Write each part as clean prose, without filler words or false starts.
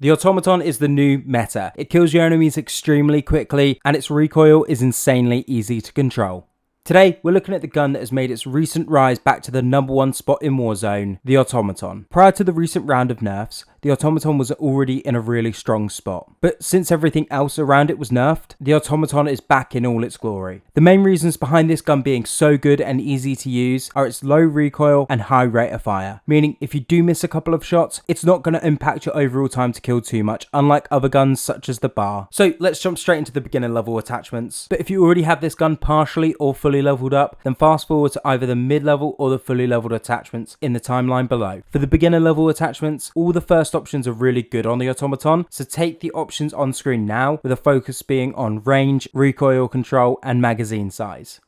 The Automaton is the new meta. It kills your enemies extremely quickly, and its recoil is insanely easy to control. Today, we're looking at the gun that has made its recent rise back to the #1 spot in Warzone, the Automaton. Prior to the recent round of nerfs, the Automaton was already in a really strong spot. But since everything else around it was nerfed, the Automaton is back in all its glory. The main reasons behind this gun being so good and easy to use are its low recoil and high rate of fire, meaning if you do miss a couple of shots, it's not going to impact your overall time to kill too much, unlike other guns such as the bar. So let's jump straight into the beginner level attachments. But if you already have this gun partially or fully leveled up, then fast forward to either the mid-level or the fully leveled attachments in the timeline below. For the beginner level attachments, all the first options are really good on the Automaton, so take the options on screen now, with a focus being on range, recoil control and magazine size.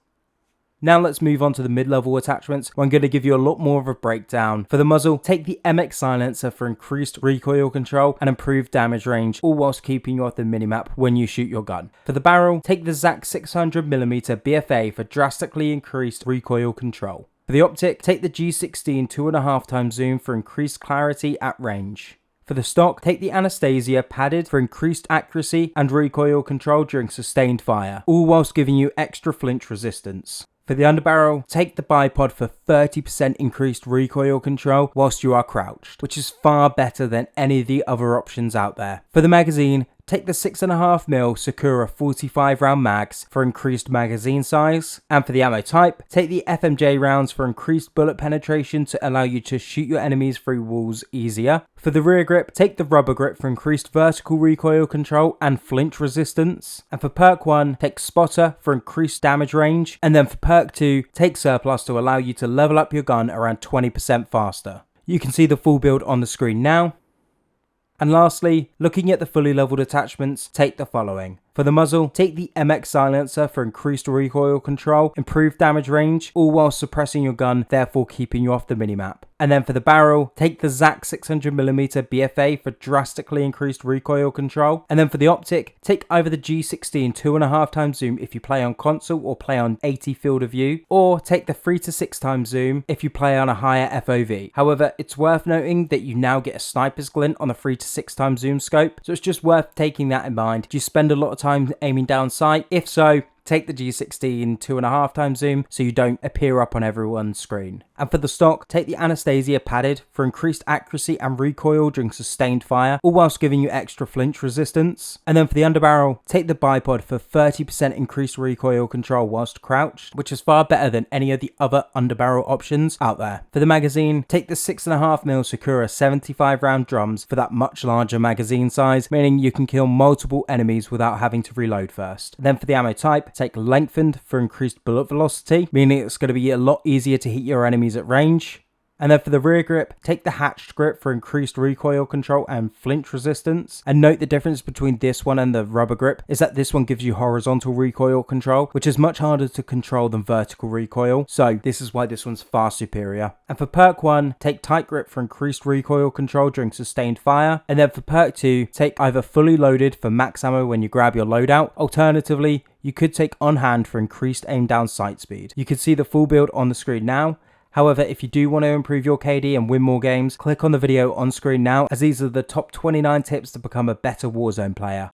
Now let's move on to the mid-level attachments, where I'm going to give you a lot more of a breakdown. For the muzzle, take the MX silencer for increased recoil control and improved damage range, all whilst keeping you off the minimap when you shoot your gun. For the barrel, take the ZAC 600mm BFA for drastically increased recoil control. For the optic, take the G16 2.5x zoom for increased clarity at range. For the stock, take the Anastasia padded for increased accuracy and recoil control during sustained fire, all whilst giving you extra flinch resistance. For the underbarrel, take the bipod for 30% increased recoil control whilst you are crouched, which is far better than any of the other options out there. For the magazine, take the 6.5mm Sakura 45 round mags for increased magazine size. And for the ammo type, take the FMJ rounds for increased bullet penetration to allow you to shoot your enemies through walls easier. For the rear grip, take the rubber grip for increased vertical recoil control and flinch resistance. And for perk 1, take spotter for increased damage range. And then for perk 2, take surplus to allow you to level up your gun around 20% faster. You can see the full build on the screen now. And lastly, looking at the fully leveled attachments, take the following. For the muzzle, take the MX silencer for increased recoil control, improved damage range, all while suppressing your gun, therefore keeping you off the minimap. And then for the barrel, take the ZAC 600mm BFA for drastically increased recoil control. And then for the optic, take either the G16 2.5x zoom if you play on console or play on 80 field of view, or take the 3 to 6x zoom if you play on a higher FOV. However, it's worth noting that you now get a sniper's glint on the 3 to 6x zoom scope, so it's just worth taking that in mind. Do you spend a lot of time aiming down sight? If so, take the G16 2.5x zoom so you don't appear up on everyone's screen. And for the stock, take the Anastasia padded for increased accuracy and recoil during sustained fire, all whilst giving you extra flinch resistance. And then for the underbarrel, take the bipod for 30% increased recoil control whilst crouched, which is far better than any of the other underbarrel options out there. For the magazine, take the 6.5mm Sakura 75 round drums for that much larger magazine size, meaning you can kill multiple enemies without having to reload first. And then for the ammo type, take lengthened for increased bullet velocity, meaning it's going to be a lot easier to hit your enemies at range. And then for the rear grip, take the hatched grip for increased recoil control and flinch resistance. And note the difference between this one and the rubber grip is that this one gives you horizontal recoil control, which is much harder to control than vertical recoil. So this is why this one's far superior. And for perk 1, take tight grip for increased recoil control during sustained fire. And then for perk 2, take either fully loaded for max ammo when you grab your loadout. Alternatively, you could take on hand for increased aim down sight speed. You can see the full build on the screen now. However, if you do want to improve your KD and win more games, click on the video on screen now, as these are the top 29 tips to become a better Warzone player.